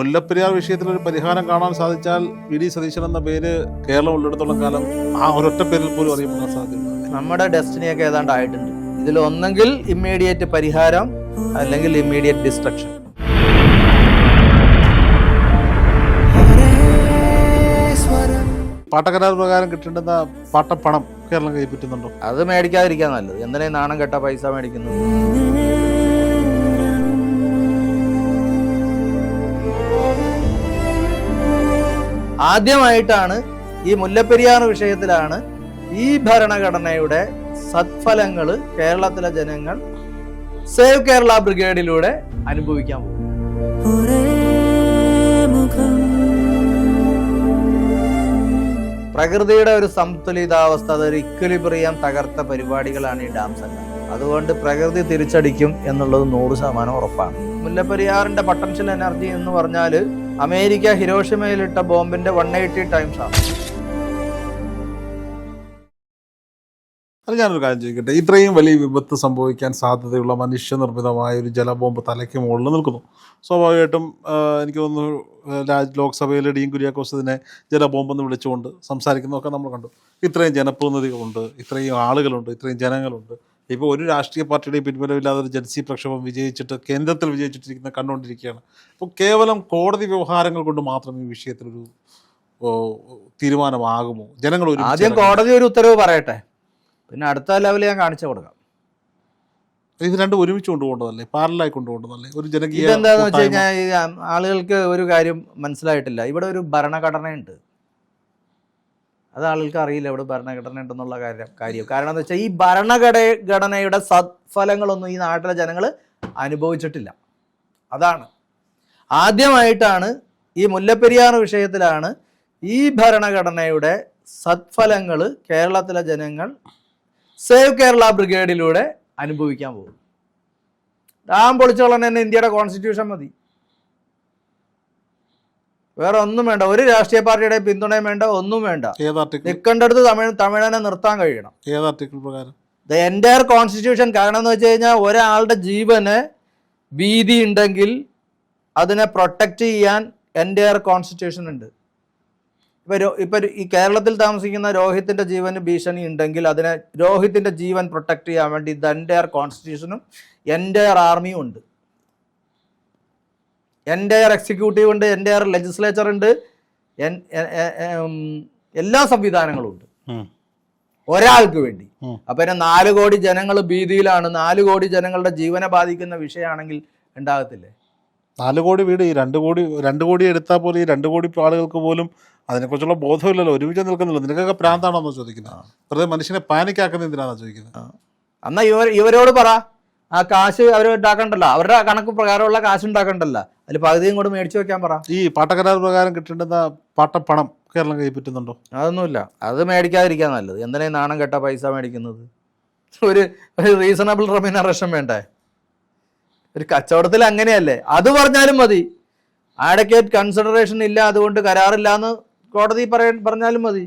മുല്ലപ്പെരിയാർ വിഷയത്തിൽ ഒരു പരിഹാരം കാണാൻ സാധിച്ചാൽ വി ഡി സതീശൻ എന്ന പേര് കേരളം ഉള്ളിടത്തോളം കാലം ആ ഒരൊറ്റ പേരിൽ പോലും അറിയപ്പെടാൻ സാധ്യതയുണ്ട്. നമ്മുടെ ഡെസ്റ്റിനിയൊക്കെ ഏതാണ്ട് ആയിട്ടുണ്ട്. ഇതിൽ ഒന്നെങ്കിൽ ഇമ്മീഡിയറ്റ് പരിഹാരം അല്ലെങ്കിൽ ഇമ്മീഡിയറ്റ് ഡിസ്ട്രക്ഷൻ. പാട്ടക്കരാർ പ്രകാരം കിട്ടേണ്ടുന്ന പാട്ടപ്പണം കേരളം കൈപ്പറ്റുന്നുണ്ടോ? അത് മേടിക്കാതിരിക്കാൻ നല്ലത്. എന്തിനാ നാണം കെട്ട പൈസ മേടിക്കുന്നത്? ആദ്യമായിട്ടാണ് ഈ മുല്ലപ്പെരിയാർ വിഷയത്തിലാണ് ഈ ഭരണഘടനയുടെ സത്ഫലങ്ങൾ കേരളത്തിലെ ജനങ്ങൾ സേവ് കേരള ബ്രിഗേഡിലൂടെ അനുഭവിക്കാൻ പോകും. പ്രകൃതിയുടെ ഒരു സന്തുലിതാവസ്ഥ, അതൊരു ഇക്വലിബ്രിയം തകർത്ത പരിപാടികളാണ് ഈ ഡാംസ് എല്ലാം. അതുകൊണ്ട് പ്രകൃതി തിരിച്ചടിക്കും എന്നുള്ളത് 100% ഉറപ്പാണ്. മുല്ലപ്പെരിയാറിന്റെ പൊട്ടൻഷ്യൽ എനർജി എന്ന് പറഞ്ഞാൽ അമേരിക്ക ഹിരോഷിമയിലിട്ട ബോംബിന്റെ 180 ടൈംസ് ആണ്. അത് ഞാനൊരു കാര്യം ചോദിക്കട്ടെ, ഇത്രയും വലിയ വിപത്ത് സംഭവിക്കാൻ സാധ്യതയുള്ള മനുഷ്യനിർമ്മിതമായ ഒരു ജലബോംബ് തലയ്ക്ക് മുകളിൽ നിൽക്കുന്നു. സ്വാഭാവികമായിട്ടും എനിക്ക് തോന്നുന്നു ലോക്സഭയിൽ ഡീൻ കുര്യാക്കോസ് ഇതിനെ ജലബോംബെന്ന് വിളിച്ചുകൊണ്ട് സംസാരിക്കുന്നതൊക്കെ നമ്മൾ കണ്ടു. ഇത്രയും ജനപ്രതിനിധികളുണ്ട്, ഇത്രയും ആളുകളുണ്ട്, ഇത്രയും ജനങ്ങളുണ്ട്. ഇപ്പോൾ ഒരു രാഷ്ട്രീയ പാർട്ടിയുടെയും പിൻബലമില്ലാതെ ഒരു ജൻസി പ്രക്ഷോഭം വിജയിച്ചിട്ട് കേന്ദ്രത്തിൽ വിജയിച്ചിട്ടിരിക്കുന്ന കണ്ടുകൊണ്ടിരിക്കുകയാണ്. അപ്പോൾ കേവലം കോടതി വ്യവഹാരങ്ങൾ കൊണ്ട് മാത്രം ഈ വിഷയത്തിലൊരു തീരുമാനമാകുമോ? ജനങ്ങൾ ആദ്യം കോടതി ഒരു ഉത്തരവ് പറയട്ടെ, പിന്നെ അടുത്ത ലെവലിൽ ഞാൻ കാണിച്ചു കൊടുക്കാം. ഇത് രണ്ടും ഒരുമിച്ച് കൊണ്ടുപോകേണ്ടതല്ലേ, പാരലായി കൊണ്ടുപോകേണ്ടതല്ലേ? ഒരു ജനകീയ ഇതെന്താന്ന് വെച്ച് കഴിഞ്ഞാൽ ആളുകൾക്ക് ഒരു കാര്യം മനസ്സിലായിട്ടില്ല. ഇവിടെ ഒരു ഭരണഘടനയുണ്ട്, അത് ആളുകൾക്ക് അറിയില്ല ഇവിടെ ഭരണഘടന ഉണ്ടെന്നുള്ള കാര്യം. കാരണം എന്താ വെച്ചാൽ ഈ ഭരണഘടനയുടെ സത്ഫലങ്ങളൊന്നും ഈ നാട്ടിലെ ജനങ്ങൾ അനുഭവിച്ചിട്ടില്ല. അതാണ് ആദ്യമായിട്ടാണ് ഈ മുല്ലപ്പെരിയാർ വിഷയത്തിലാണ് ഈ ഭരണഘടനയുടെ സത്ഫലങ്ങൾ കേരളത്തിലെ ജനങ്ങൾ സേവ് കേരള ബ്രിഗേഡിലൂടെ അനുഭവിക്കാൻ പോകും. ഡാം പൊളിച്ചോളാൻ തന്നെ ഇന്ത്യയുടെ കോൺസ്റ്റിറ്റ്യൂഷൻ മതി, വേറെ ഒന്നും വേണ്ട. ഒരു രാഷ്ട്രീയ പാർട്ടിയുടെ പിന്തുണയും വേണ്ട, ഒന്നും വേണ്ട. നിൽക്കേണ്ടടുത്ത് തമിഴനെ നിർത്താൻ കഴിയണം. The entire constitution. കാരണം എന്ന് വെച്ച് കഴിഞ്ഞാൽ ഒരാളുടെ ജീവന് ഭീതി ഉണ്ടെങ്കിൽ അതിനെ പ്രൊട്ടക്റ്റ് ചെയ്യാൻ എൻറ്റയർ കോൺസ്റ്റിറ്റ്യൂഷൻ ഉണ്ട്. ഇപ്പൊ ഈ കേരളത്തിൽ താമസിക്കുന്ന രോഹിത്തിന്റെ ജീവന് ഭീഷണി ഉണ്ടെങ്കിൽ അതിനെ രോഹിത്തിന്റെ ജീവൻ പ്രൊട്ടക്ട് ചെയ്യാൻ വേണ്ടി ദ എൻറ്റയർ കോൺസ്റ്റിറ്റ്യൂഷനും എൻറ്റയർ ആർമിയും ഉണ്ട്, എൻറ്റയർ എക്സിക്യൂട്ടീവ് ഉണ്ട്, എൻറ്റയർ ലെജിസ്ലേച്ചർ ഉണ്ട്, എല്ലാ സംവിധാനങ്ങളും ഉണ്ട് ഒരാൾക്ക് വേണ്ടി. അപ്പൊ 4 കോടി ജനങ്ങൾ ഭീതിയിലാണ്. 4 കോടി ജനങ്ങളുടെ ജീവനെ ബാധിക്കുന്ന വിഷയമാണെങ്കിൽ ഉണ്ടാകത്തില്ലേ? 4 കോടി വീട് ഈ 2 കോടി എടുത്താൽ പോലും ഈ 2 കോടി ആളുകൾക്ക് പോലും അതിനെക്കുറിച്ചുള്ള ബോധമില്ലല്ലോ, ഒരുമിച്ച് നിൽക്കുന്നില്ല. നിനക്കൊക്കെ പ്രാന്താണോന്നോ ചോദിക്കുന്നത്? വെറുതെ മനുഷ്യനെ പാനിക്കാക്കുന്ന എന്തിനാണോ ചോദിക്കുന്നത്? എന്നാ ഇവരോട് പറ, ആ കാശ് അവർ ഉണ്ടാക്കണ്ടല്ലോ, അവരുടെ കണക്ക് പ്രകാരമുള്ള കാശ് ഉണ്ടാക്കണ്ടല്ലോ, അതിൽ പകുതിയും കൂടെ മേടിച്ചു വെക്കാൻ പറ. ഈ പാട്ടക്കരാർ പ്രകാരം കിട്ടേണ്ടുന്ന പാട്ടപ്പണം കേരളം കൈപ്പറ്റുന്നുണ്ടോ? അതൊന്നുമില്ല. അത് മേടിക്കാതിരിക്കാൻ നല്ലത്. എന്തിനാ നാണം കെട്ട പൈസ മേടിക്കുന്നത്? ഒരു റീസണബിൾ റെമ്യൂണറേഷൻ വേണ്ടേ? ഒരു കച്ചവടത്തിൽ അങ്ങനെയല്ലേ? അത് പറഞ്ഞാലും മതി. ആഡക്വേറ്റ് കൺസിഡറേഷൻ ഇല്ല, അതുകൊണ്ട് കരാറില്ല എന്ന് കോടതി പറഞ്ഞാലും മതി.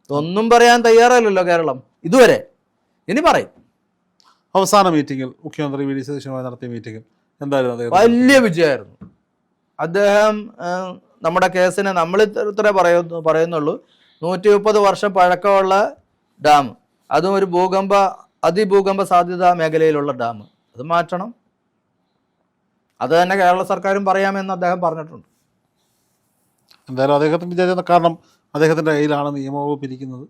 ഒന്നും പറയാൻ തയ്യാറല്ലല്ലോ കേരളം ഇതുവരെ. ഇനി പറയും. അവസാന മീറ്റിംഗിൽ മുഖ്യമന്ത്രി വി ഡി സതീശനുമായി നടത്തിയ മീറ്റിംഗിൽ എന്തായിരുന്നു? വലിയ വിജയമായിരുന്നു. അദ്ദേഹം നമ്മുടെ കേസിനെ നമ്മൾ ഇത്ര പറയുന്നുള്ളൂ. 130 വർഷം പഴക്കമുള്ള ഡാം, അതും ഒരു അതിഭൂകമ്പ സാധ്യത മേഖലയിലുള്ള ഡാം, അത് മാറ്റണം. അത് തന്നെ കേരള സർക്കാരും പറയാമെന്ന് അദ്ദേഹം പറഞ്ഞിട്ടുണ്ട്. എന്തായാലും അദ്ദേഹത്തിന് വിചാരിച്ച കാരണം അദ്ദേഹത്തിന്റെ കയ്യിലാണ് നിയമവകുപ്പ് ഇരിക്കുന്നത്,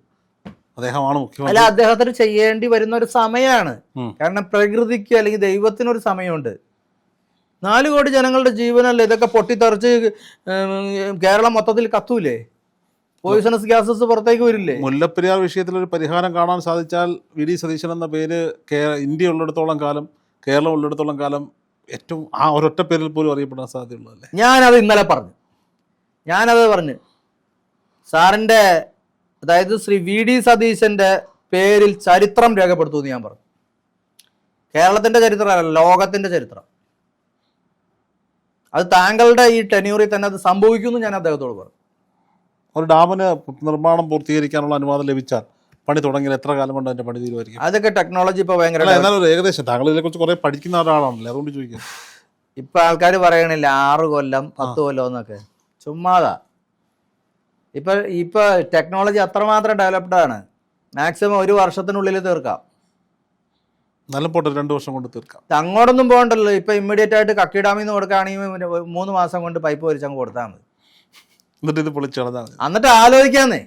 അദ്ദേഹമാണ് മുഖ്യമന്ത്രി. അല്ല, അദ്ദേഹത്തിന് ചെയ്യേണ്ടി വരുന്ന ഒരു സമയമാണ്. കാരണം പ്രകൃതിക്ക് അല്ലെങ്കിൽ ദൈവത്തിനൊരു സമയമുണ്ട്. 4 കോടി ജനങ്ങളുടെ ജീവനല്ലേ, ഇതൊക്കെ പൊട്ടിത്തെറിച്ച് കേരളം മൊത്തത്തിൽ കത്തൂലേ? പോയിസണസ് ഗ്യാസസ് പുറത്തേക്ക് വരില്ലേ? മുല്ലപ്പെരിയാർ വിഷയത്തിൽ ഒരു പരിഹാരം കാണാൻ സാധിച്ചാൽ വി ഡി സതീശൻ എന്ന പേര് ഇന്ത്യ ഉള്ളിടത്തോളം കാലം, കേരളം ഉള്ളിടത്തോളം കാലം ഏറ്റവും ആ ഒരൊറ്റ പേരിൽ പോലും അറിയപ്പെടാൻ സാധ്യതയുള്ളതല്ലേ? ഞാനത് ഇന്നലെ പറഞ്ഞു. സാറിൻ്റെ, അതായത് ശ്രീ വി ഡി സതീശൻ്റെ പേരിൽ ചരിത്രം രേഖപ്പെടുത്തുമെന്ന് ഞാൻ പറഞ്ഞു. കേരളത്തിൻ്റെ ചരിത്രമല്ല, ലോകത്തിൻ്റെ ചരിത്രം. അത് താങ്കളുടെ ഈ ടെന്യൂറിൽ തന്നെ അത് സംഭവിക്കുമെന്ന് ഞാൻ അദ്ദേഹത്തോട് പറഞ്ഞു. ഒരു ഡാമിന് നിർമ്മാണം പൂർത്തീകരിക്കാനുള്ള അനുവാദം ലഭിച്ചാൽ പണി തുടങ്ങിയാൽ എത്ര കാലം കൊണ്ട് അതിന്റെ പണി തീരുമായിരിക്കും? അതൊക്കെ ടെക്നോളജി ഇപ്പോൾ ഭയങ്കര. എന്നാലും ഏകദേശം താങ്കൾ ഇതിനെക്കുറിച്ച് കുറെ പഠിക്കുന്ന ഒരാളാണല്ലേ, അതുകൊണ്ട് ചോദിക്കാം. ഇപ്പൊ ആൾക്കാർ പറയണില്ല 6 കൊല്ലം 10 കൊല്ലം എന്നൊക്കെ, ചുമ്മാതാ. ഇപ്പൊ ടെക്നോളജി അത്രമാത്രം ഡെവലപ്ഡ് ആണ്. മാക്സിമം 1 വർഷത്തിനുള്ളിൽ തീർക്കാം. നല്ല പോട്ടെ 2 വർഷം കൊണ്ട് തീർക്കാം. അങ്ങോട്ടൊന്നും പോകണ്ടല്ലോ. ഇപ്പൊ ഇമ്മീഡിയറ്റ് ആയിട്ട് കക്കി ഡാമിൽ നിന്ന് കൊടുക്കുകയാണെങ്കിൽ 3 മാസം കൊണ്ട് പൈപ്പ് വലിച്ചങ്ങ് കൊടുത്താൽ മതി. എന്നിട്ട് ഇത് പൊളിച്ചളഞ്ഞാൽ മതി. എന്നിട്ട് ആലോചിക്കാന്നേ,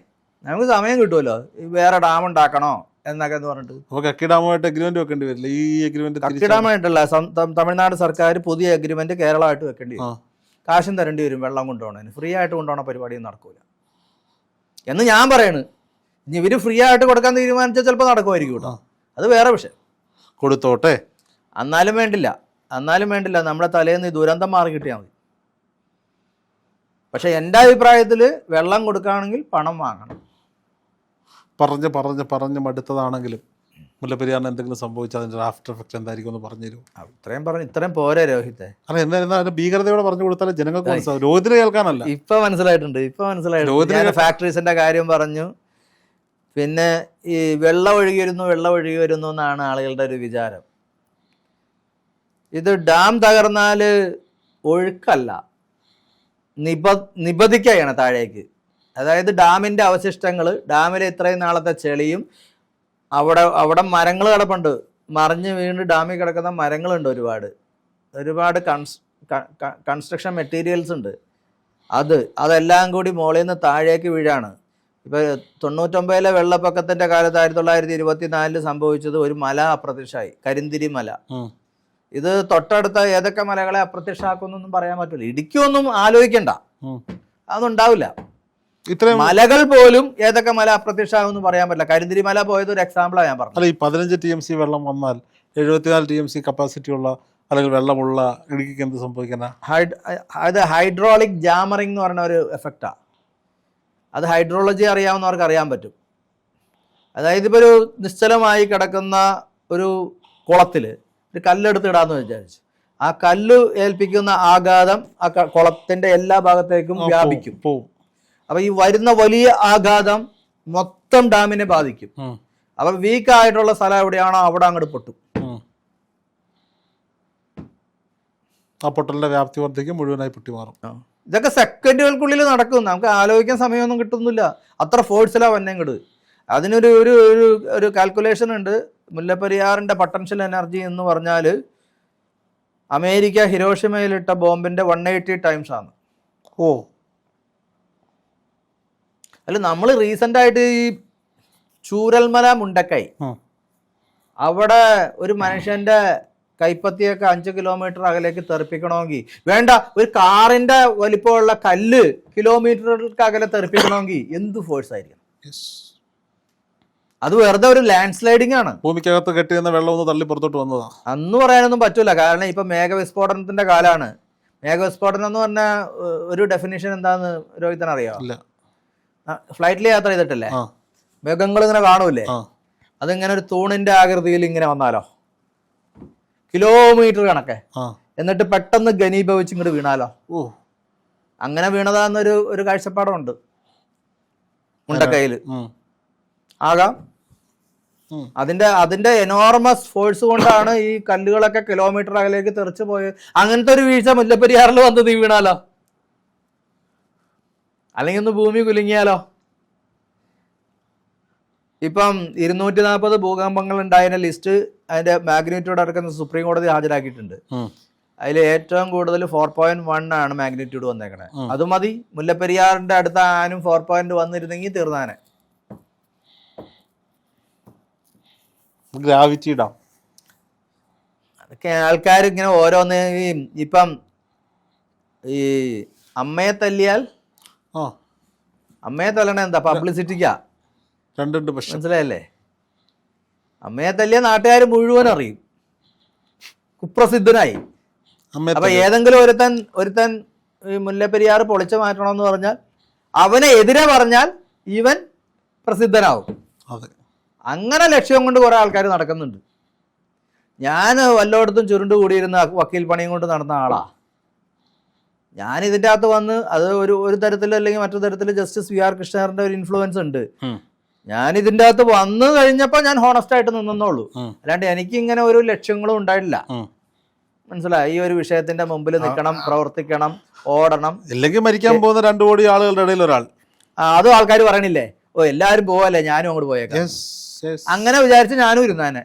നമുക്ക് സമയം കിട്ടുമല്ലോ വേറെ ഡാം ഉണ്ടാക്കണോ എന്നൊക്കെ പറഞ്ഞിട്ട്. അപ്പൊ കക്കി ഡാമുമായിട്ട് അഗ്രിമെന്റ് വെക്കേണ്ടി വരില്ല. ഈ അഗ്രിമെന്റ് കക്കി ഡാമായിട്ടല്ല, തമിഴ്നാട് സർക്കാർ പുതിയ അഗ്രിമെന്റ് കേരളമായിട്ട് വെക്കേണ്ടി വരും. കാശും തരേണ്ടി വരും വെള്ളം കൊണ്ടുപോകണതിന്. ഫ്രീ ആയിട്ട് കൊണ്ടുപോകണ പരിപാടിയും നടക്കൂല എന്ന് ഞാൻ പറയണ്. ഇനി ഇവര് ഫ്രീ ആയിട്ട് കൊടുക്കാൻ തീരുമാനിച്ചാൽ ചിലപ്പോൾ നടക്കുമായിരിക്കും കേട്ടോ, അത് വേറെ വിഷയം. കൊടുത്തോട്ടെ, എന്നാലും വേണ്ടില്ല നമ്മുടെ തലേന്ന് ഈ ദുരന്തം മാറി കിട്ടിയാൽ മതി. പക്ഷെ എൻ്റെ അഭിപ്രായത്തിൽ വെള്ളം കൊടുക്കുകയാണെങ്കിൽ പണം വാങ്ങണം. പറഞ്ഞ് മടുത്തതാണെങ്കിലും മുല്ലപ്പെരിയാറിന് എന്തെങ്കിലും സംഭവിച്ചാൽ അതിൻ്റെ ആഫ്റ്റർ എഫക്റ്റ് എന്തായിരിക്കും എന്ന് പറഞ്ഞു തരും. ഇത്രയും പോരെ രോഹിത്തെ. അല്ല എന്താ ഭീകരതയോടെ പറഞ്ഞു കൊടുത്താൽ ജനങ്ങൾക്ക് മനസ്സിലാവും. രോഹിതിനെ കേൾക്കാനല്ല. ഇപ്പൊ മനസ്സിലായിട്ടുണ്ട്. ഫാക്ടറീസിന്റെ കാര്യം പറഞ്ഞു. പിന്നെ ഈ വെള്ളം ഒഴുകി വരുന്നു എന്നാണ് ആളുകളുടെ ഒരു വിചാരം. ഇത് ഡാം തകർന്നാല് ഒഴുക്കല്ല, നിബദിക്കുകയാണ് താഴേക്ക്. അതായത് ഡാമിൻ്റെ അവശിഷ്ടങ്ങൾ, ഡാമിലെ ഇത്രയും നാളത്തെ ചെളിയും, അവിടെ മരങ്ങൾ കിടപ്പുണ്ട്, മറിഞ്ഞ് വീണ് ഡാമിൽ കിടക്കുന്ന മരങ്ങളുണ്ട്, ഒരുപാട് കൺസ്ട്രക്ഷൻ മെറ്റീരിയൽസ് ഉണ്ട്. അതെല്ലാം കൂടി മുകളിൽ നിന്ന് താഴേക്ക് വീഴാണ്. ഇപ്പോൾ 99-ലെ വെള്ളപ്പൊക്കത്തിൻ്റെ കാലത്ത് 1924 സംഭവിച്ചത് ഒരു മല അപ്രത്യക്ഷമായി, കരിന്തിരി മല. ഇത് തൊട്ടടുത്ത ഏതൊക്കെ മലകളെ അപ്രത്യക്ഷമാക്കുന്നൊന്നും പറയാൻ പറ്റില്ല. ഇടുക്കിയൊന്നും ആലോചിക്കണ്ട, അതൊന്നും ഉണ്ടാവില്ല. മലകൾ പോലും ഏതൊക്കെ മല അപ്രത്യക്ഷമാകുമെന്ന് പറയാൻ പറ്റില്ല. കരിന്തിരി മല പോയത് ഒരു എക്സാമ്പിളാണ് ഞാൻ പറഞ്ഞത്. അല്ല, ഈ 15 TMC വെള്ളം വന്നാൽ 74 TMC കപ്പാസിറ്റി ഉള്ള അല്ലെങ്കിൽ വെള്ളമുള്ള ഇടുക്കിക്ക് എന്ത് സംഭവിക്കാനാ? അത് ഹൈഡ്രോളിക് ജാമറിംഗ് എന്ന് പറയുന്ന ഒരു എഫക്റ്റാണ്. അത് ഹൈഡ്രോളജി അറിയാവുന്നവർക്ക് അറിയാൻ പറ്റും. അതായത് ഇപ്പോൾ ഒരു നിശ്ചലമായി കിടക്കുന്ന ഒരു കുളത്തിൽ ഒരു കല്ലെടുത്ത് ഇടാന്ന് വിചാരിച്ചു, ആ കല്ല് ഏൽപ്പിക്കുന്ന ആഘാതം ആ കുളത്തിന്റെ എല്ലാ ഭാഗത്തേക്കും വ്യാപിക്കും. അപ്പൊ ഈ വരുന്ന വലിയ ആഘാതം മൊത്തം ഡാമിനെ ബാധിക്കും. അപ്പൊ വീക്ക് ആയിട്ടുള്ള സ്ഥലം എവിടെയാണോ അവിടെ അങ്ങോട്ട് പൊട്ടും. ആ പൊട്ടലിന്റെ വ്യാപ്തി വർദ്ധിക്കും, മുഴുവനായി പൊട്ടി മാറും. ഇതൊക്കെ സെക്കൻഡുകൾക്കുള്ളിൽ നടക്കും. നമുക്ക് ആലോചിക്കാൻ സമയമൊന്നും കിട്ടുന്നില്ല, അത്ര ഫോഴ്സിലാണ് വന്നെങ്കിട്. അതിനൊരു ഒരു ഒരു കാൽക്കുലേഷൻ ഉണ്ട്. മുല്ലപ്പെരിയാറിന്റെ പൊട്ടൻഷ്യൽ എനർജി എന്ന് പറഞ്ഞാൽ അമേരിക്ക ഹിരോഷിമയിലിട്ട ബോംബിന്റെ 180 ടൈംസ് ആണ്. അല്ല, നമ്മൾ റീസെന്റ് ആയിട്ട് ഈ ചൂരൽമല മുണ്ടക്കൈ അവിടെ ഒരു മനുഷ്യന്റെ കൈപ്പത്തിയൊക്കെ 5 കിലോമീറ്റർ അകലേക്ക് തെറിപ്പിക്കണമെങ്കിൽ വേണ്ട, ഒരു കാറിന്റെ വലിപ്പമുള്ള കല്ല് കിലോമീറ്ററുകൾക്ക് അകലെ തെറിപ്പിക്കണമെങ്കിൽ എന്ത് ഫോഴ്സ് ആയിരിക്കും. അത് വെറുതെ ഒരു ലാൻഡ് സ്ലൈഡിംഗ് ആണ്. ഭൂമിക്കകത്ത് കെട്ടിയെന്ന വെള്ളം ഒന്ന് തള്ളി പുറത്തോട്ട് വന്നതാ അന്ന് പറയാനൊന്നും പറ്റൂല. കാരണം ഇപ്പൊ മേഘവിസ്ഫോടനത്തിന്റെ കാലാണ്. മേഘവിസ്ഫോടനം എന്ന് പറഞ്ഞ ഒരു ഡെഫിനിഷൻ എന്താന്ന് രോഹിതന് അറിയാം? ഫ്ലൈറ്റിൽ യാത്ര ചെയ്തിട്ടില്ലേ, മേഘങ്ങൾ ഇങ്ങനെ കാണൂലേ, അതിങ്ങനെ ഒരു തൂണിന്റെ ആകൃതിയിൽ ഇങ്ങനെ വന്നാലോ, കിലോമീറ്റർ കണക്കെ, എന്നിട്ട് പെട്ടെന്ന് ഘനീഭവിച്ച് ഇങ്ങോട്ട് വീണാലോ. അങ്ങനെ വീണതാന്നൊരു കാഴ്ചപ്പാടുണ്ട് മുണ്ടക്കൈയില്. ആകാം. അതിന്റെ എനോർമസ് ഫോഴ്സ് കൊണ്ടാണ് ഈ കല്ലുകളൊക്കെ കിലോമീറ്റർ അകലേക്ക് തെറിച്ചു പോയത്. അങ്ങനത്തെ ഒരു വീഴ്ച മുല്ലപ്പെരിയാറിൽ വന്നത് ഈ വീണാലോ, അല്ലെങ്കിൽ ഒന്ന് ഭൂമി കുലുങ്ങിയാലോ. ഇപ്പം 240 ഭൂകമ്പങ്ങൾ ഉണ്ടായതിന്റെ ലിസ്റ്റ്, അതിന്റെ മാഗ്നിറ്റ്യൂഡ് അടക്കം സുപ്രീം കോടതി ഹാജരാക്കിയിട്ടുണ്ട്. അതിൽ ഏറ്റവും കൂടുതൽ 4.1 ആണ് മാഗ്നിറ്റ്യൂഡ് വന്നേക്കണേ. അത് മതി. മുല്ലപ്പെരിയാറിന്റെ അടുത്ത ആനും 4 വന്നിരുന്നെങ്കിൽ തീർന്നാനെ. ഗ്രാവിറ്റി ഇടാം. അതൊക്കെ ആൾക്കാർ ഇങ്ങനെ ഓരോന്ന് ഇപ്പം ഈ അമ്മയെ തല്ലിയാൽ അമ്മയെ തല്ലണ എന്താ പബ്ലിസിറ്റിക്കാ, മനസ്സിലായല്ലേ? അമ്മയെ തല്ലിയ നാട്ടുകാർ മുഴുവൻ അറിയും, കുപ്രസിദ്ധനായി. അപ്പൊ ഏതെങ്കിലും ഒരുത്തൻ ഈ മുല്ലപ്പെരിയാർ പൊളിച്ചു മാറ്റണമെന്ന് പറഞ്ഞാൽ അവനെ എതിരെ പറഞ്ഞാൽ ഇവൻ പ്രസിദ്ധനാവും. അങ്ങനെ ലക്ഷ്യം കൊണ്ട് കുറെ ആൾക്കാർ നടക്കുന്നുണ്ട്. ഞാൻ വല്ലയിടത്തും ചുരുണ്ട് കൂടിയിരുന്ന വക്കീൽ പണിയും കൊണ്ട് നടന്ന ആളാ. ഞാൻ ഇതിൻ്റെ അകത്ത് വന്ന് അത് ഒരു തരത്തിൽ അല്ലെങ്കിൽ മറ്റൊരു തരത്തിൽ ജസ്റ്റിസ് വി ആർ കൃഷ്ണന്റെ ഒരു ഇൻഫ്ലുവൻസ് ഉണ്ട്. ഞാൻ ഇതിൻ്റെ അകത്ത് വന്നു കഴിഞ്ഞപ്പോൾ ഞാൻ ഹോണസ്റ്റ് ആയിട്ട് നിന്നുള്ളൂ. അല്ലാണ്ട് എനിക്ക് ഇങ്ങനെ ഒരു ലക്ഷ്യങ്ങളും ഉണ്ടായിട്ടില്ല. മനസ്സിലായി, ഈ ഒരു വിഷയത്തിന്റെ മുമ്പിൽ നിൽക്കണം, പ്രവർത്തിക്കണം, ഓടണം. ഇല്ലെങ്കിൽ മരിക്കാൻ പോകുന്ന 2 കോടി ആളുകളുടെ ഇടയിൽ ഒരാൾ. അതും ആൾക്കാർ പറയണില്ലേ, ഓ എല്ലാവരും പോവല്ലേ ഞാനും അങ്ങോട്ട് പോയേക്കാം. അങ്ങനെ വിചാരിച്ച് ഞാനും ഇരുന്നാനെ.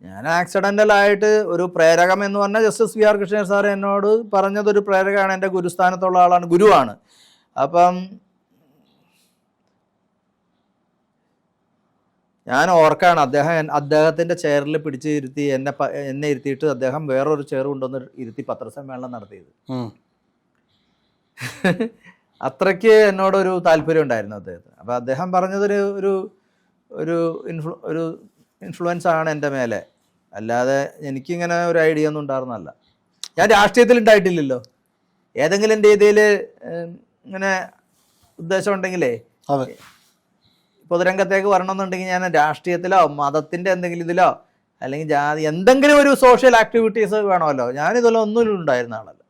ഞാൻ ആക്സിഡന്റൽ ആയിട്ട് ഒരു പ്രേരകം എന്ന് പറഞ്ഞാൽ justice V R Krishnan sir എന്നോട് പറഞ്ഞത് ഒരു പ്രേരകമാണ്, എൻ്റെ ഗുരുസ്ഥാനത്തുള്ള ആളാണ്, ഗുരുവാണ്. അപ്പം ഞാൻ ഓർക്കാണ്, അദ്ദേഹത്തിൻ്റെ ചെയറിൽ പിടിച്ച് ഇരുത്തി എന്നെ ഇരുത്തിയിട്ട് അദ്ദേഹം വേറൊരു ചെയർ കൊണ്ടുവന്ന് ഇരുത്തി പത്രസമ്മേളനം നടത്തിയത്. അത്രയ്ക്ക് എന്നോടൊരു താല്പര്യം ഉണ്ടായിരുന്നു അദ്ദേഹത്തിന്. അപ്പോൾ അദ്ദേഹം പറഞ്ഞതൊരു ഒരു ഒരു ഒരു ഇൻഫ്ലുവൻസ് ആണ് എൻ്റെ മേലെ, അല്ലാതെ എനിക്കിങ്ങനെ ഒരു ഐഡിയ ഒന്നും ഉണ്ടായിരുന്നല്ല. ഞാൻ രാഷ്ട്രീയത്തിൽ ഉണ്ടായിട്ടില്ലല്ലോ. ഏതെങ്കിലും രീതിയിൽ ഇങ്ങനെ ഉദ്ദേശം ഉണ്ടെങ്കിലേ പൊതുരംഗത്തേക്ക് വരണമെന്നുണ്ടെങ്കിൽ ഞാൻ രാഷ്ട്രീയത്തിലോ മതത്തിൻ്റെ എന്തെങ്കിലും ഇതിലോ അല്ലെങ്കിൽ ജാതി എന്തെങ്കിലും ഒരു സോഷ്യൽ ആക്ടിവിറ്റീസ് വേണമല്ലോ. ഞാനിതെല്ലാം ഒന്നും ഉണ്ടായിരുന്ന ആളല്ല,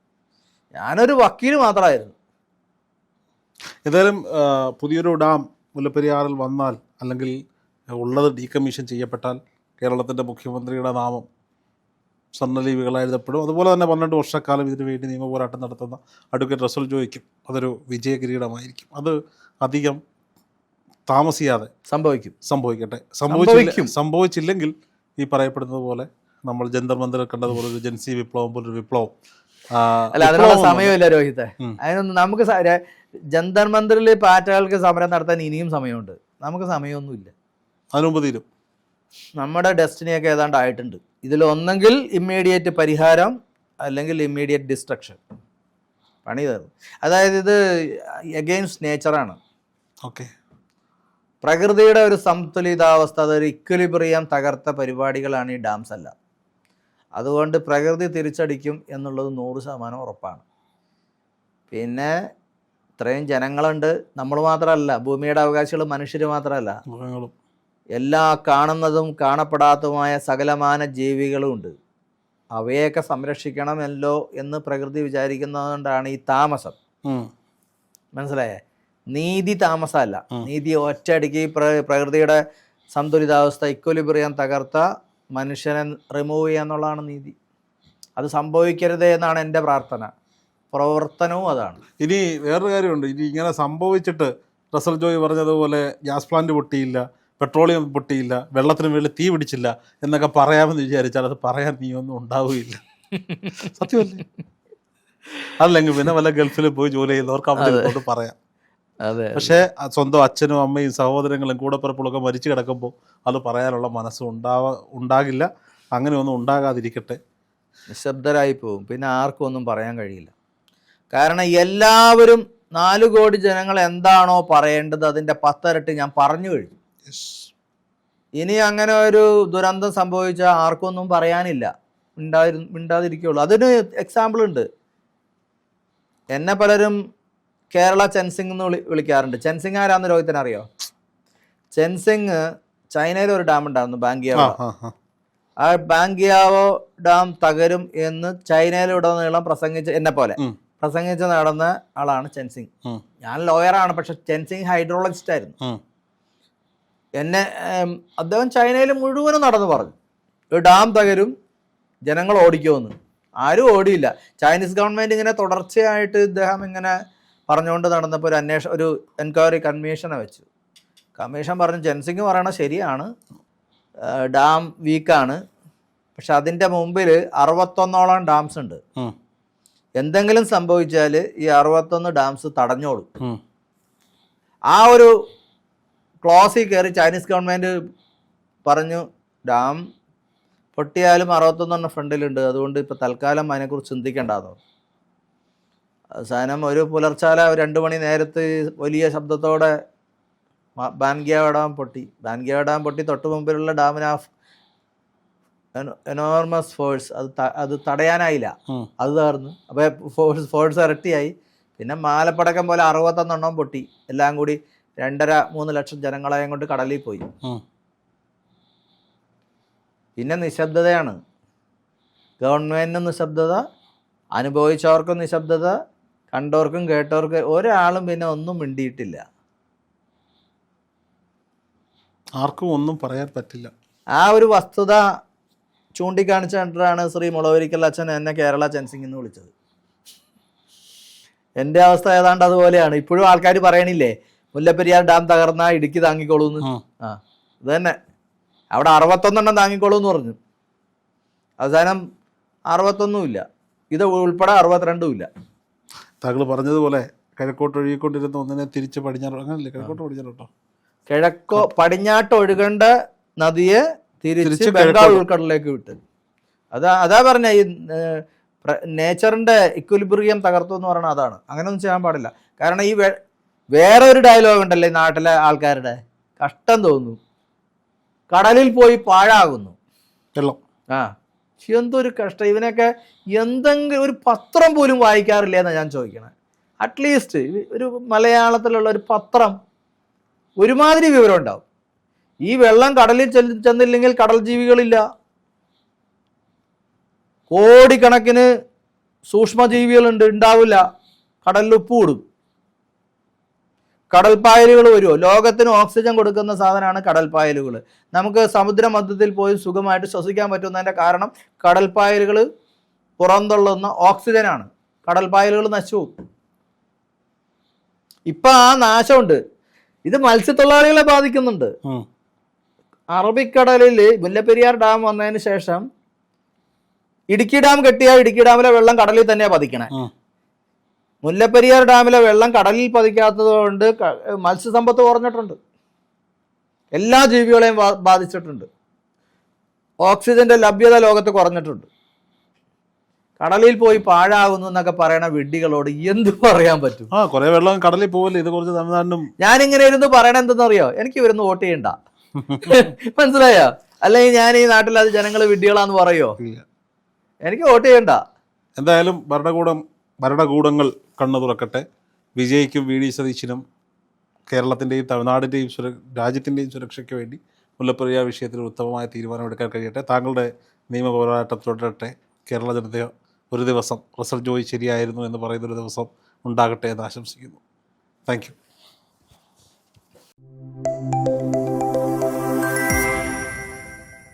ഞാനൊരു വക്കീൽ മാത്രമായിരുന്നു. ഏതായാലും പുതിയൊരു ഡാം മുല്ലപ്പെരിയാറിൽ വന്നാൽ അല്ലെങ്കിൽ ഉള്ളത് ഡീകമ്മീഷൻ ചെയ്യപ്പെട്ടാൽ കേരളത്തിൻ്റെ മുഖ്യമന്ത്രിയുടെ നാമം സ്വർണ്ണലിപികളായി എഴുതപ്പെടും. അതുപോലെ തന്നെ 12 വർഷക്കാലം ഇതിനു വേണ്ടി നിയമപോരാട്ടം നടത്തുന്ന അഡ്വക്കേറ്റ് റസൽ ജോയ്ക്കും അതൊരു വിജയകിരീടമായിരിക്കും. അത് അധികം താമസിയാതെ സംഭവിക്കട്ടെ. സംഭവിച്ചില്ലെങ്കിൽ ഈ പറയപ്പെടുന്നത് പോലെ നമ്മൾ ജന്തർ മന്ദിർ കണ്ടതുപോലെ ഒരു ജൻസി വിപ്ലവം പോലൊരു വിപ്ലവം. അല്ല, അതിനുള്ള സമയമില്ല രോഹിത്തെ. അതിനൊന്നും നമുക്ക് ജന്തർ മന്ദിറിൽ പാറ്റകൾക്ക് സമരം നടത്താൻ ഇനിയും സമയമുണ്ട്. നമുക്ക് സമയമൊന്നുമില്ല, അതിനുമുമ്പ് തീരും. നമ്മുടെ ഡെസ്റ്റിനിയൊക്കെ ഏതാണ്ട് ആയിട്ടുണ്ട്. ഇതിലൊന്നെങ്കിൽ ഇമ്മീഡിയറ്റ് പരിഹാരം അല്ലെങ്കിൽ ഇമ്മീഡിയറ്റ് ഡിസ്ട്രക്ഷൻ, പണി തീർന്നു. അതായത് ഇത് എഗെയിൻസ്റ്റ് നേച്ചറാണ്. ഓക്കെ, പ്രകൃതിയുടെ ഒരു സന്തുലിതാവസ്ഥ, അതൊരു ഇക്വലിബ്രിയം തകർത്ത പരിപാടികളാണ് ഈ ഡാംസ് എല്ലാം. അതുകൊണ്ട് പ്രകൃതി തിരിച്ചടിക്കും എന്നുള്ളത് 100% ഉറപ്പാണ്. പിന്നെ ഇത്രയും ജനങ്ങളുണ്ട്, നമ്മൾ മാത്രമല്ല, ഭൂമിയുടെ അവകാശികൾ മനുഷ്യർ മാത്രമല്ല, എല്ലാ കാണുന്നതും കാണപ്പെടാത്തതുമായ സകലമാന ജീവികളും ഉണ്ട്. അവയൊക്കെ സംരക്ഷിക്കണമല്ലോ എന്ന് പ്രകൃതി വിചാരിക്കുന്നതുകൊണ്ടാണ് ഈ താമസം. മനസ്സിലായേ? നീതി താമസമല്ല, നീതി ഒറ്റയടിക്ക് പ്രകൃതിയുടെ സന്തുലിതാവസ്ഥ ഇക്വലിബ്രിയം തകർത്ത മനുഷ്യനെ റിമൂവ് ചെയ്യുക എന്നുള്ളതാണ് നീതി. അത് സംഭവിക്കരുത് എന്നാണ് എൻ്റെ പ്രാർത്ഥന, പ്രവർത്തനവും അതാണ്. ഇനി വേറൊരു കാര്യമുണ്ട്, ഇനി ഇങ്ങനെ സംഭവിച്ചിട്ട് റസൽ ജോയ് പറഞ്ഞതുപോലെ ഗ്യാസ് പ്ലാന്റ് പൊട്ടിയില്ല, പെട്രോളിയം പൊട്ടിയില്ല, വെള്ളത്തിന് വേണ്ടി തീ പിടിച്ചില്ല എന്നൊക്കെ പറയാമെന്ന് വിചാരിച്ചാൽ അത് പറയാൻ നീ ഒന്നും ഉണ്ടാവുകയില്ല. സത്യമല്ലേ? അല്ലെങ്കിൽ പിന്നെ വല്ല ഗൾഫിൽ പോയി ജോലി ചെയ്യുന്നവർക്ക് അവിടെ പറയാം. പക്ഷേ സ്വന്തം അച്ഛനും അമ്മയും സഹോദരങ്ങളും കൂടപ്പിറപ്പുകളൊക്കെ മരിച്ചു കിടക്കുമ്പോൾ അത് പറയാനുള്ള മനസ്സ് ഉണ്ടാകില്ല. അങ്ങനെ ഒന്നും ഉണ്ടാകാതിരിക്കട്ടെ. നിശബ്ദരായി പോകും, പിന്നെ ആർക്കും ഒന്നും പറയാൻ കഴിയില്ല. കാരണം എല്ലാവരും 4 കോടി ജനങ്ങൾ എന്താണോ പറയേണ്ടത് അതിൻ്റെ 10 ഇരട്ടി ഞാൻ പറഞ്ഞു കഴിഞ്ഞു. ഇനി അങ്ങനെ ഒരു ദുരന്തം സംഭവിച്ചാൽ ആർക്കും ഒന്നും പറയാനില്ല, മിണ്ടാതിരിക്കുള്ളൂ. അതിന് എക്സാമ്പിൾ ഉണ്ട്. എന്നെ പലരും കേരള ചെൻസിംഗ് എന്ന് വിളിക്കാറുണ്ട്. ചെൻസിംഗ് ആരാന്ന് രോഹിത്തിന് അറിയോ? ചെൻസിംഗ് ചൈനയിൽ ഒരു ഡാം ഉണ്ടായിരുന്നു, ബാങ്കിയാവോ. ആ ബാങ്കിയാവോ ഡാം തകരും എന്ന് ചൈനയിലുടനീളം എന്നെ പോലെ പ്രസംഗിച്ച് നടന്ന ആളാണ് ചെൻസിംഗ്. ഞാൻ ലോയറാണ്, പക്ഷെ ചെൻസിംഗ് ഹൈഡ്രോളജിസ്റ്റ് ആയിരുന്നു. അദ്ദേഹം ചൈനയിൽ മുഴുവനും നടന്നു പറഞ്ഞു, ഒരു ഡാം തകരും, ജനങ്ങൾ ഓടിക്കുമെന്ന്. ആരും ഓടിയില്ല. ചൈനീസ് ഗവൺമെൻറ് ഇങ്ങനെ തുടർച്ചയായിട്ട് ഇദ്ദേഹം ഇങ്ങനെ പറഞ്ഞുകൊണ്ട് നടന്നപ്പോൾ ഒരു എൻക്വയറി കമ്മീഷനെ വെച്ചു. കമ്മീഷൻ പറഞ്ഞു, ജൻസിംഗ് പറയണത് ശരിയാണ്, ഡാം വീക്കാണ്, പക്ഷെ അതിൻ്റെ മുമ്പിൽ 61ഓളം ഡാംസ് ഉണ്ട്. എന്തെങ്കിലും സംഭവിച്ചാൽ ഈ 61 ഡാംസ് തടഞ്ഞോളും. ആ ഒരു ക്ലോസിൽ കയറി ചൈനീസ് ഗവൺമെൻറ് പറഞ്ഞു, ഡാം പൊട്ടിയാലും 61 ഫ്രണ്ടിലുണ്ട്, അതുകൊണ്ട് ഇപ്പോൾ തൽക്കാലം അതിനെക്കുറിച്ച് ചിന്തിക്കേണ്ടതെന്ന്. അവസാനം ഒരു പുലർച്ചാല 2 മണി നേരത്ത് വലിയ ശബ്ദത്തോടെ ബാൻഗിയാവോ ഡാം പൊട്ടി. തൊട്ട് മുമ്പിലുള്ള ഡാമിന് എനോർമസ് ഫോഴ്സ്, അത് തടയാനായില്ല, അത് തകർന്നു. അപ്പോൾ ഫോഴ്സ് ഇരട്ടിയായി. പിന്നെ മാലപ്പടക്കം പോലെ 61 പൊട്ടി. എല്ലാം കൂടി 2.5-3 ലക്ഷം ജനങ്ങളെയും കൊണ്ട് കടലിൽ പോയി. പിന്നെ നിശബ്ദതയാണ്. ഗവൺമെൻറ്റിനും നിശബ്ദത, അനുഭവിച്ചവർക്കും നിശബ്ദത, കണ്ടവർക്കും കേട്ടവർക്കും ഒരാളും പിന്നെ ഒന്നും മിണ്ടിയിട്ടില്ല. ആർക്കും ഒന്നും പറയാൻ പറ്റില്ല. ആ ഒരു വസ്തുത ചൂണ്ടിക്കാണിച്ചിട്ടാണ് ശ്രീ മുളവരിക്കൽ അച്ഛൻ എന്നെ കേരള ചെൻസിംഗ് എന്ന് വിളിച്ചത്. എൻ്റെ അവസ്ഥ ഏതാണ്ട് അതുപോലെയാണ്. ഇപ്പോഴും ആൾക്കാർ പറയണില്ലേ മുല്ലപ്പെരിയാർ ഡാം തകർന്നാ ഇടുക്കി താങ്ങിക്കോളൂന്ന്. ഇത് തന്നെ. അവിടെ 61 താങ്ങിക്കോളൂ എന്ന് പറഞ്ഞു. അവസാനം 61 ഇല്ല. ഇത് ഉൾപ്പെടെ 62 ഇല്ല. താങ്കൾ പറഞ്ഞതുപോലെ കിഴക്കോട്ട് ഒഴുകിക്കൊണ്ടിരുന്ന ഒന്നിനെ തിരിച്ച് പടിഞ്ഞാറ്, അങ്ങനല്ലേ? കിഴക്കോട്ട് പടിഞ്ഞാറോട്ടോ പടിഞ്ഞാട്ട് ഒഴുകേണ്ട നദിയെ തിരിച്ച് ബംഗാൾ ഉൾക്കടലിലേക്ക് വിട്ട്. അതാ പറഞ്ഞ ഈ നേച്ചറിന്റെ ഇക്വിലിബ്രിയം തകർത്തു എന്ന് പറയുന്നത് അതാണ്. അങ്ങനെയൊന്നും ചെയ്യാൻ പാടില്ല. കാരണം ഈ വേറെ ഒരു ഡയലോഗ് ഉണ്ടല്ലോ ഈ നാട്ടിലെ ആൾക്കാരുടെ, കഷ്ടം തോന്നുന്നു, കടലിൽ പോയി പാഴാകുന്നു വെള്ളം. എന്തൊരു കഷ്ടം. ഇവനൊക്കെ എന്തെങ്കിലും ഒരു പത്രം പോലും വായിക്കാറില്ല എന്നാണ് ഞാൻ ചോദിക്കണേ. അറ്റ്ലീസ്റ്റ് ഒരു മലയാളത്തിലുള്ള ഒരു പത്രം ഒരുമാതിരി വിവരം ഉണ്ടാവും. ഈ വെള്ളം കടലിൽ ചെന്നില്ലെങ്കിൽ കടൽ ജീവികളില്ല. കോടിക്കണക്കിന് സൂക്ഷ്മജീവികളുണ്ട്, ഉണ്ടാവില്ല. കടലിൽ ഉപ്പ് കൂടും. കടൽപ്പായലുകൾ വരുമോ? ലോകത്തിന് ഓക്സിജൻ കൊടുക്കുന്ന സാധനമാണ് കടൽപ്പായലുകൾ. നമുക്ക് സമുദ്രമധ്യത്തിൽ പോയി സുഖമായിട്ട് ശ്വസിക്കാൻ പറ്റുന്നതിൻ്റെ കാരണം കടൽപ്പായലുകൾ പുറന്തള്ളുന്ന ഓക്സിജനാണ്. കടൽപ്പായലുകൾ നശിച്ചു പോകും. ഇപ്പം ആ നാശമുണ്ട്. ഇത് മത്സ്യത്തൊഴിലാളികളെ ബാധിക്കുന്നുണ്ട്. അറബിക്കടലിൽ മുല്ലപ്പെരിയാർ ഡാം വന്നതിന് ശേഷം ഇടുക്കി ഡാം കെട്ടിയാൽ ഇടുക്കി ഡാമിലെ വെള്ളം കടലിൽ തന്നെയാണ് പതിക്കണേ. മുല്ലപ്പെരിയാർ ഡാമിലെ വെള്ളം കടലിൽ പതിക്കാത്തത് കൊണ്ട് മത്സ്യസമ്പത്ത് കുറഞ്ഞിട്ടുണ്ട്. എല്ലാ ജീവികളെയും ബാധിച്ചിട്ടുണ്ട്. ഓക്സിജന്റെ ലഭ്യത ലോകത്ത് കുറഞ്ഞിട്ടുണ്ട്. കടലിൽ പോയി പാഴാകുന്നു എന്നൊക്കെ പറയണ വിഡ്ഢികളോട് എന്ത് പറയാൻ പറ്റും? കുറെ വെള്ളം കടലിൽ പോവല്ലേ. ഇത് കുറച്ച് തമിഴ്നാടിനും ഞാനിങ്ങനെ ഇരുന്ന് പറയണ എന്തെന്നറിയോ? എനിക്ക് ഇവരൊന്നും വോട്ട് ചെയ്യണ്ട. മനസ്സിലായോ? അല്ലെങ്കിൽ ഞാൻ ഈ നാട്ടിൽ അത് ജനങ്ങൾ വിഡ്ഢികളാന്ന് പറയോ? എനിക്ക് വോട്ട് ചെയ്യണ്ട. എന്തായാലും ഭരണകൂടങ്ങൾ കണ്ണു തുറക്കട്ടെ. വിജയ്ക്കും വി ഡി സതീശനും കേരളത്തിൻ്റെയും തമിഴ്നാടിൻ്റെയും രാജ്യത്തിൻ്റെയും സുരക്ഷയ്ക്ക് വേണ്ടി മുല്ലപ്പെരിയാർ വിഷയത്തിൽ ഉത്തമമായ തീരുമാനമെടുക്കാൻ കഴിയട്ടെ. താങ്കളുടെ നിയമ പോരാട്ടം തുടരട്ടെ. കേരള ജനത ഒരു ദിവസം റസൽ ജോയ് ശരിയായിരുന്നു എന്ന് പറയുന്നൊരു ദിവസം ഉണ്ടാകട്ടെ എന്ന് ആശംസിക്കുന്നു. Thank you.